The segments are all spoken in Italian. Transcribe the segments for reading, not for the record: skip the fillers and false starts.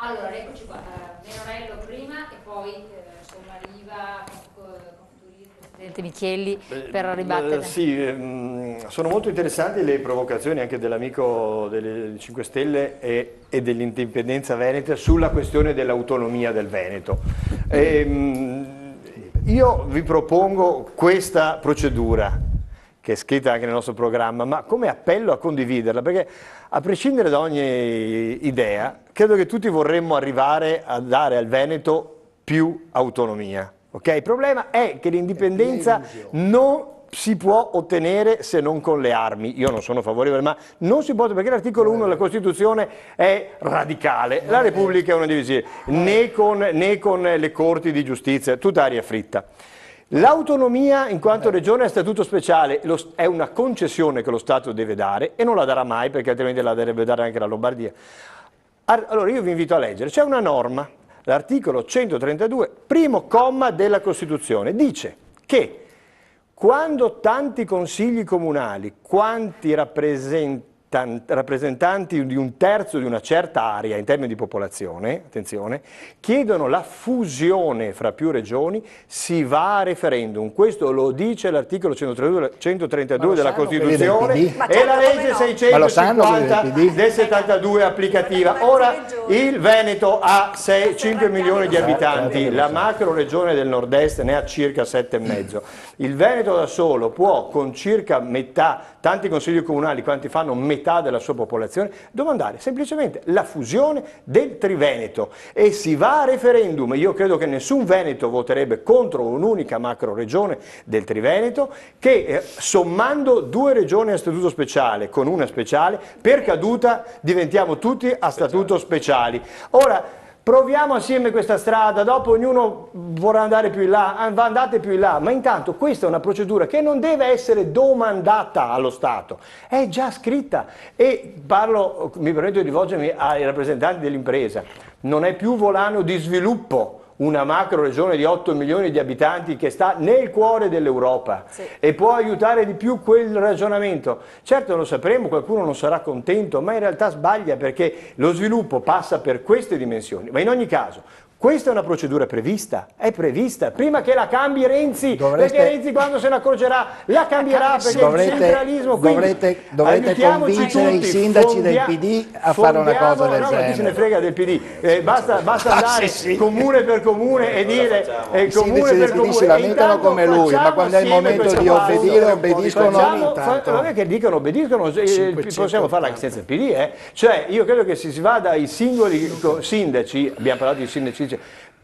Allora, eccoci qua, Menorello prima e poi Sommariva, Presidente Michielli per ribattere. Sì, sono molto interessanti le provocazioni anche dell'amico delle 5 Stelle e dell'Indipendenza Veneta sulla questione dell'autonomia del Veneto. Io vi propongo questa procedura, che è scritta anche nel nostro programma, ma come appello a condividerla, perché a prescindere da ogni idea, credo che tutti vorremmo arrivare a dare al Veneto più autonomia. Okay? Il problema è che l'indipendenza non si può ottenere se non con le armi. Io non sono favorevole, ma non si può, perché l'articolo 1 della Costituzione è radicale. La Repubblica è una divisione, né con le corti di giustizia, tutta aria fritta. L'autonomia in quanto regione a statuto speciale è una concessione che lo Stato deve dare e non la darà mai, perché altrimenti la dovrebbe dare anche la Lombardia. Allora io vi invito a leggere, c'è una norma, l'articolo 132, primo comma della Costituzione, dice che quando tanti consigli comunali, quanti rappresentanti di un terzo di una certa area in termini di popolazione, attenzione, chiedono la fusione fra più regioni, si va a referendum. Questo lo dice l'articolo 132 della Costituzione e la legge 650 del 72 applicativa. Ora il Veneto ha 5 milioni di abitanti, la macro regione del nord-est ne ha circa 7,5. Il Veneto da solo può, con circa metà, tanti consigli comunali quanti fanno metà della sua popolazione, domandare semplicemente la fusione del Triveneto e si va a referendum. Io credo che nessun Veneto voterebbe contro un'unica macro regione del Triveneto, che sommando 2 regioni a statuto speciale con una speciale, per caduta diventiamo tutti a statuto speciali. Ora, proviamo assieme questa strada, dopo ognuno vorrà andare più in là, andate più in là, ma intanto questa è una procedura che non deve essere domandata allo Stato, è già scritta e mi permetto di rivolgermi ai rappresentanti dell'impresa, non è più volano di sviluppo una macro regione di 8 milioni di abitanti che sta nel cuore dell'Europa e può aiutare di più quel ragionamento. Certo lo sapremo, qualcuno non sarà contento, ma in realtà sbaglia perché lo sviluppo passa per queste dimensioni, ma in ogni caso questa è una procedura prevista, è prevista, prima che la cambi Renzi, perché Renzi quando se ne accorgerà la cambierà perché il centralismo, dovrete convincere i sindaci del PD a fare una cosa del genere. Chi se ne frega del PD, basta andare comune per comune e dire i sindaci del PD si lamentano come lui, ma quando è il momento di obbedire obbediscono. Non è che dicono obbediscono, possiamo farla anche senza il PD, cioè io credo che si vada ai singoli sindaci, abbiamo parlato di sindaci,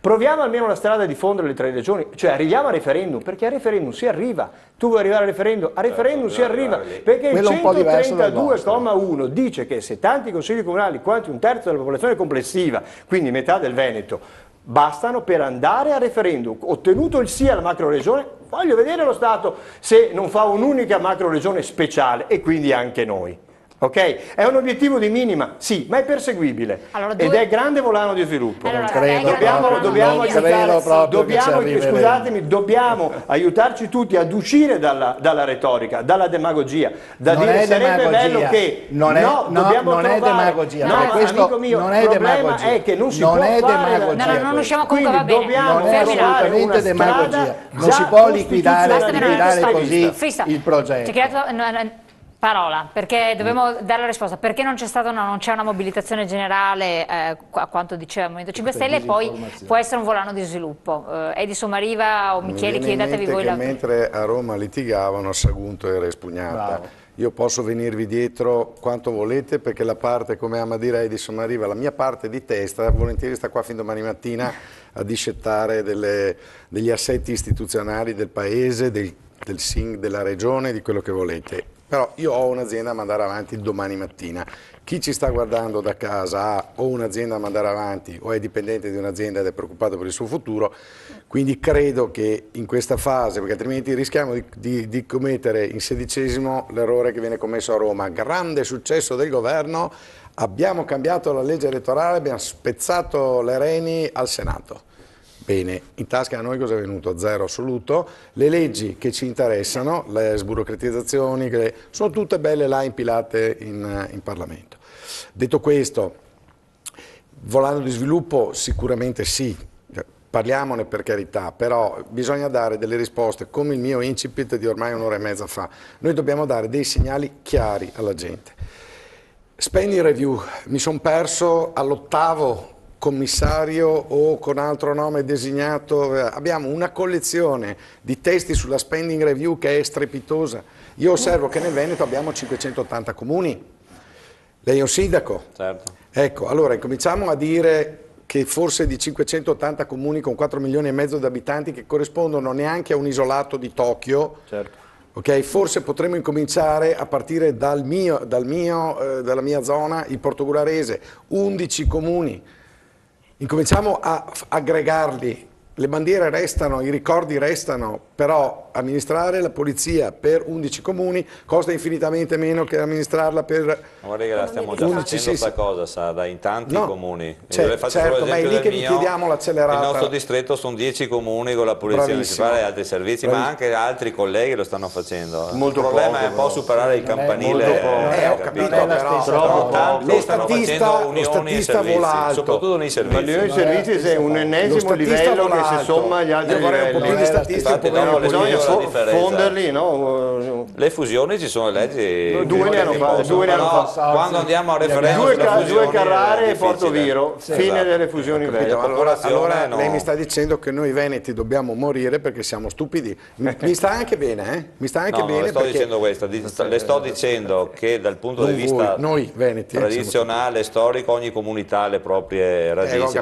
proviamo almeno la strada di diffondere le 3 regioni, cioè arriviamo a referendum, perché a referendum si arriva. Tu vuoi arrivare a referendum si arriva, perché il 132,1 dice che se tanti consigli comunali quanti un terzo della popolazione complessiva, quindi metà del Veneto, bastano per andare a referendum. Ottenuto il sì alla macro regione, voglio vedere lo Stato se non fa un'unica macro regione speciale e quindi anche noi. Ok? È un obiettivo di minima, sì, ma è perseguibile ed è grande volano di sviluppo. Dobbiamo aiutarci tutti ad uscire dalla retorica, dalla demagogia, da dire sarebbe bello che non è demagogia, amico mio, il problema è che non si può fare non usciamo comunque, va bene, non è assolutamente demagogia, non si può liquidare così il progetto. Parola, perché dobbiamo dare la risposta, perché non c'è stata non c'è una mobilitazione generale a quanto diceva il Movimento 5 Stelle e poi può essere un volano di sviluppo. Edi Sommariva o Micheli, chiedetevi voi la... Mentre a Roma litigavano, Sagunto era espugnata. Bravo. Io posso venirvi dietro quanto volete perché la parte, come ama dire Edi Sommariva, la mia parte di testa volentieri sta qua fin domani mattina a discettare degli assetti istituzionali del paese, della regione, di quello che volete. Però io ho un'azienda da mandare avanti domani mattina. Chi ci sta guardando da casa ha o un'azienda da mandare avanti o è dipendente di un'azienda ed è preoccupato per il suo futuro, quindi credo che in questa fase, perché altrimenti rischiamo di commettere in 16° l'errore che viene commesso a Roma, grande successo del governo, abbiamo cambiato la legge elettorale, abbiamo spezzato le reni al Senato. Bene, in tasca a noi cosa è venuto? Zero assoluto. Le leggi che ci interessano, le sburocratizzazioni, sono tutte belle là impilate in Parlamento. Detto questo, volano di sviluppo sicuramente sì, parliamone per carità, però bisogna dare delle risposte come il mio incipit di ormai un'ora e mezza fa. Noi dobbiamo dare dei segnali chiari alla gente. Spending review, mi sono perso all'8º commissario o con altro nome designato, abbiamo una collezione di testi sulla spending review che è strepitosa. Io osservo che nel Veneto abbiamo 580 comuni, lei è un sindaco. Certo. Ecco, allora incominciamo a dire che forse di 580 comuni con 4 milioni e mezzo di abitanti che corrispondono neanche a un isolato di Tokyo, certo. Okay, forse potremmo incominciare a partire dalla mia zona, il portogalese, 11 comuni. Incominciamo a aggregarli, le bandiere restano, i ricordi restano, però amministrare la polizia per 11 comuni costa infinitamente meno che amministrarla per... Guarda che la stiamo già facendo questa cosa, Sada, in tanti comuni. Certo, ma è lì che vi chiediamo l'accelerata. Il nostro distretto sono 10 comuni con la polizia municipale e altri servizi, ma anche altri colleghi lo stanno facendo. Molto il problema poco, è un po' superare il campanile. Ho capito, però tanti stanno facendo unioni e servizi, soprattutto nei servizi. Ma l'unione dei servizi è un ennesimo livello che si somma agli altri livelli. Un po' più di statistica, bisogna fonderli, no? Le fusioni ci sono le leggi. Due ne hanno fatto. Quando andiamo a referendum Due Carrare e Porto Viro, fine delle fusioni vere. Allora lei mi sta dicendo che noi veneti dobbiamo morire perché siamo stupidi. Mi sta anche bene, eh? Mi sta anche bene. Non le sto dicendo questo, le sto dicendo che dal punto di vista noi veneti, tradizionale, storico, ogni comunità ha le proprie radici,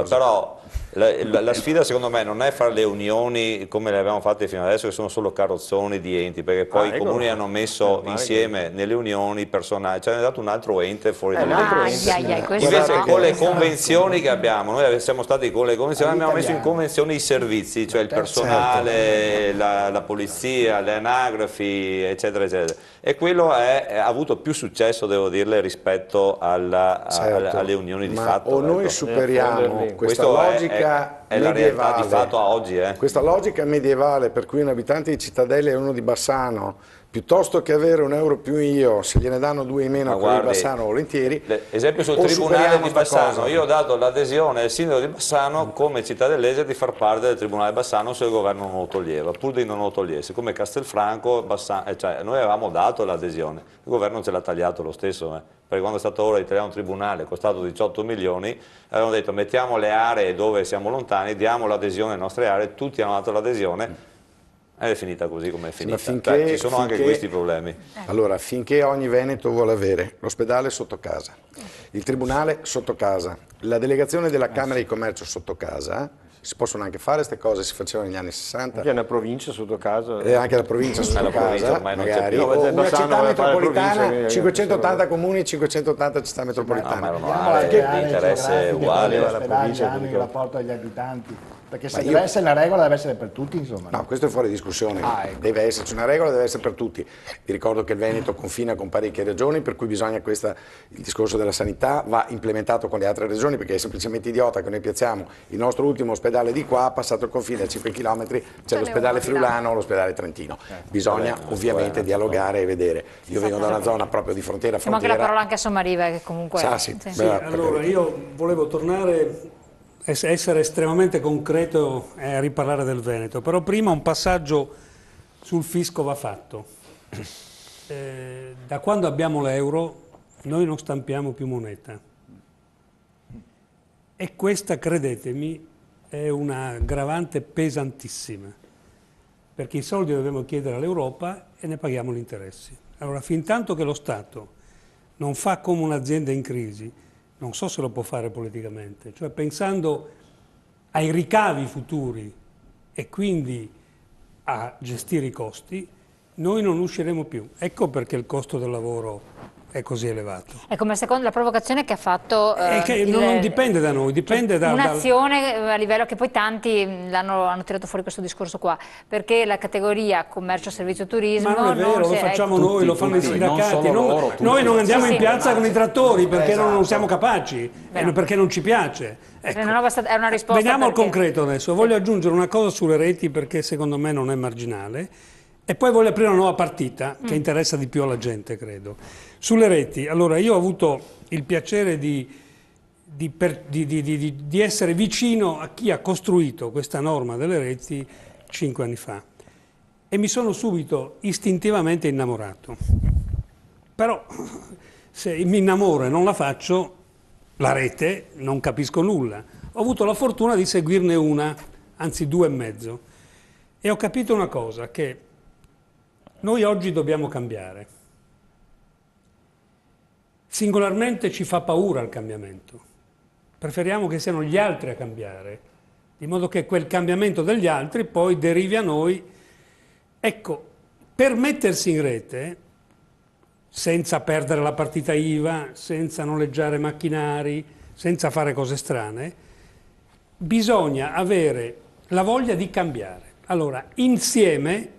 però la sfida secondo me non è fare le unioni come le abbiamo fatte fino adesso, che sono solo carrozzoni di enti, perché poi i comuni hanno messo insieme nelle unioni personali, cioè hanno dato un altro ente fuori invece con le convenzioni che abbiamo, noi siamo stati con le convenzioni, abbiamo messo in convenzione i servizi, cioè il personale, la polizia, le anagrafi, eccetera eccetera, e quello ha avuto più successo, devo dirle, rispetto alle unioni di fatto. O noi superiamo questa logica è la realtà di fatto a oggi. Questa logica medievale per cui un abitante di Cittadella è uno di Bassano, piuttosto che avere un euro più io, se gliene danno 2 in meno a quelli di Bassano volentieri. Esempio sul tribunale di Bassano, io ho dato l'adesione al sindaco di Bassano come cittadellese di far parte del tribunale di Bassano se il governo non lo toglieva, pur di non lo togliesse, come Castelfranco, cioè noi avevamo dato l'adesione, il governo ce l'ha tagliato lo stesso. Perché quando è stato ora di tagliare un tribunale costato 18 milioni, avevano detto mettiamo le aree dove siamo lontani, diamo l'adesione alle nostre aree, tutti hanno dato l'adesione, ed è finita così come è finita. Ci sono anche questi problemi. Allora, finché ogni veneto vuole avere l'ospedale sotto casa, il tribunale sotto casa, la delegazione della Camera di Commercio sotto casa, si possono anche fare queste cose, si facevano negli anni 60. Anche una provincia sotto casa. E anche la provincia sotto casa, magari. Una città metropolitana, 580 comuni, 580 città metropolitane. Ma erano aree di interesse uguale. La provincia anche il rapporto agli abitanti. Perché se deve essere la regola, deve essere per tutti, insomma. No, questo è fuori discussione. Ecco. Deve esserci una regola, deve essere per tutti. Vi ricordo che il Veneto confina con parecchie regioni, per cui bisogna il discorso della sanità va implementato con le altre regioni, perché è semplicemente idiota che noi piazziamo il nostro ultimo ospedale di qua, passato il confine a 5 km, c'è l'ospedale friulano o l'ospedale trentino. Bisogna ovviamente dialogare e vedere. Io vengo da una zona proprio di frontiera a frontiera. Manca la parola anche a Sommariva, che comunque... Allora, io volevo tornare... essere estremamente concreto e riparlare del Veneto, però prima un passaggio sul fisco va fatto. Da quando abbiamo l'euro noi non stampiamo più moneta e questa, credetemi, è una aggravante pesantissima, perché i soldi dobbiamo chiedere all'Europa e ne paghiamo gli interessi. Allora, fin tanto che lo Stato non fa come un'azienda in crisi, non so se lo può fare politicamente, cioè pensando ai ricavi futuri e quindi a gestire i costi, noi non usciremo più. Ecco perché il costo del lavoro è così elevato. È come secondo la provocazione che ha fatto... non dipende da noi, dipende da... Un'azione a livello che poi tanti hanno tirato fuori questo discorso qua, perché la categoria commercio, servizio, turismo... Ma non è vero, lo facciamo noi, lo fanno i sindacati. Noi non andiamo in piazza con i trattori perché non siamo capaci, perché non ci piace. Ecco. È una risposta. Veniamo al concreto adesso. Voglio aggiungere una cosa sulle reti perché secondo me non è marginale. E poi voglio aprire una nuova partita che interessa di più alla gente, credo. Sulle reti, allora io ho avuto il piacere di di essere vicino a chi ha costruito questa norma delle reti 5 anni fa e mi sono subito istintivamente innamorato. Però se mi innamoro e non la faccio, la rete, non capisco nulla. Ho avuto la fortuna di seguirne una, anzi 2 e mezzo, e ho capito una cosa, che noi oggi dobbiamo cambiare. Singolarmente ci fa paura il cambiamento. Preferiamo che siano gli altri a cambiare, di modo che quel cambiamento degli altri poi derivi a noi. Ecco, per mettersi in rete, senza perdere la partita IVA, senza noleggiare macchinari, senza fare cose strane, bisogna avere la voglia di cambiare. Allora, insieme,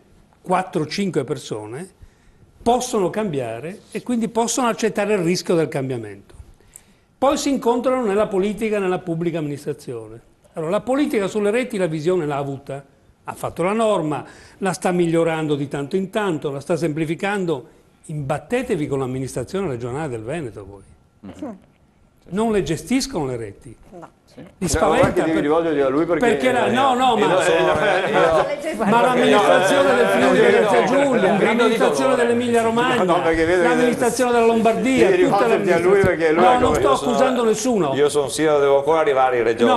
4-5 persone possono cambiare e quindi possono accettare il rischio del cambiamento. Poi si incontrano nella politica e nella pubblica amministrazione. Allora, la politica sulle reti la visione l'ha avuta, ha fatto la norma, la sta migliorando di tanto in tanto, la sta semplificando. Imbattetevi con l'amministrazione regionale del Veneto voi. Non le gestiscono le reti. No. Mi spaventa a lui perché ma l'amministrazione del Friuli Venezia Giulia, l'amministrazione dell'Emilia Romagna, l'amministrazione della Lombardia, tutte le amministrazioni. No, non sto accusando nessuno. Io sono sindaco, devo ancora arrivare in regione.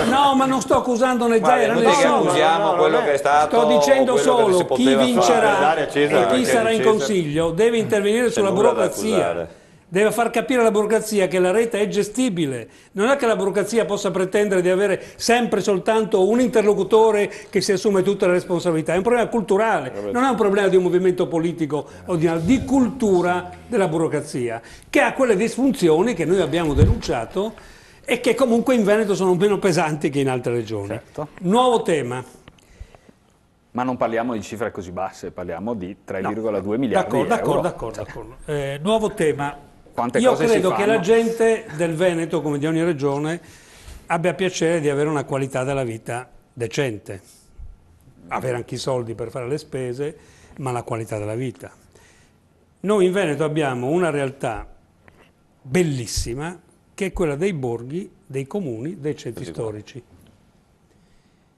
No, ma non sto accusando né Zaia né accusiamo quello che è stato. Sto dicendo solo chi vincerà e chi sarà in Consiglio deve intervenire sulla burocrazia. Deve far capire alla burocrazia che la rete è gestibile. Non è che la burocrazia possa pretendere di avere sempre soltanto un interlocutore che si assume tutte le responsabilità. È un problema culturale, non è un problema di un movimento politico o di cultura della burocrazia, che ha quelle disfunzioni che noi abbiamo denunciato e che comunque in Veneto sono meno pesanti che in altre regioni. Certo. Nuovo tema. Ma non parliamo di cifre così basse, parliamo di 3,2 miliardi di euro. D'accordo. Nuovo tema. Quante Io cose credo si che fanno? la gente del Veneto, come di ogni regione, abbia piacere di avere una qualità della vita decente. Avere anche i soldi per fare le spese, ma la qualità della vita. Noi in Veneto abbiamo una realtà bellissima, che è quella dei borghi, dei comuni, dei centri storici.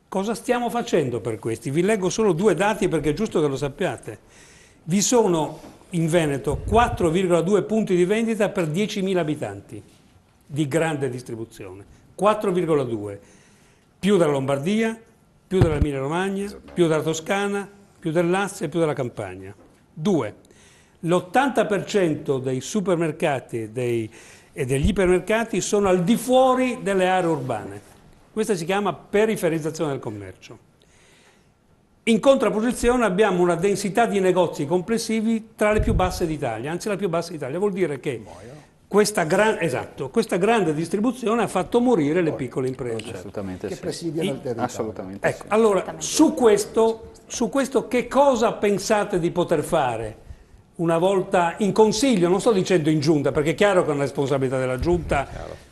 Cosa stiamo facendo per questi? Vi leggo solo 2 dati perché è giusto che lo sappiate. Vi sono in Veneto 4,2 punti di vendita per 10.000 abitanti di grande distribuzione. 4,2. Più della Lombardia, più dell'Emilia Romagna, più della Toscana, più del Lazio e più della Campania. 2. L'80% dei supermercati e degli ipermercati sono al di fuori delle aree urbane. Questa si chiama periferizzazione del commercio. In contrapposizione abbiamo una densità di negozi complessivi tra le più basse d'Italia, anzi la più bassa d'Italia. Vuol dire che questa grande distribuzione ha fatto morire le piccole imprese. Assolutamente che sì. presidiano il territorio. Assolutamente Ecco, sì. allora, su questo che cosa pensate di poter fare una volta in Consiglio? Non sto dicendo in Giunta, perché è chiaro che è una responsabilità della Giunta,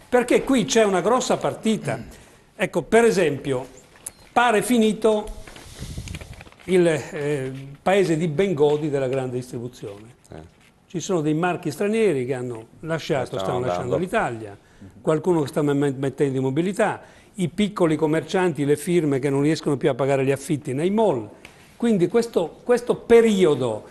perché qui c'è una grossa partita. Ecco, per esempio, pare finito il paese di Bengodi della grande distribuzione. Ci sono dei marchi stranieri che hanno stanno lasciando l'Italia, qualcuno che sta mettendo in mobilità, i piccoli commercianti, le firme che non riescono più a pagare gli affitti nei mall. Quindi questo periodo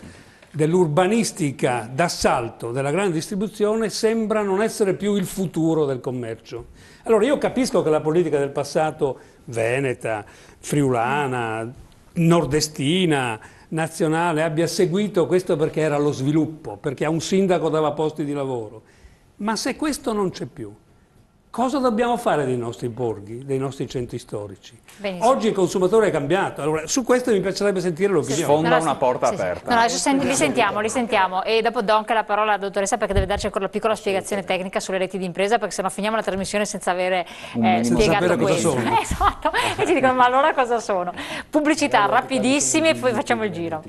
dell'urbanistica d'assalto della grande distribuzione sembra non essere più il futuro del commercio. Allora io capisco che la politica del passato, veneta, friulana, nordestina, nazionale, abbia seguito questo perché era lo sviluppo, perché a un sindaco dava posti di lavoro. Ma se questo non c'è più, cosa dobbiamo fare dei nostri borghi, dei nostri centri storici? Benissimo. Oggi il consumatore è cambiato, allora su questo mi piacerebbe sentire l'opinione. Sfonda una porta aperta. No, adesso li sentiamo e dopo do anche la parola alla dottoressa perché deve darci ancora una piccola spiegazione tecnica sulle reti di impresa, perché sennò finiamo la trasmissione senza avere spiegato questo. Esatto, e ci dicono ma allora cosa sono? Pubblicità rapidissime e poi facciamo il giro.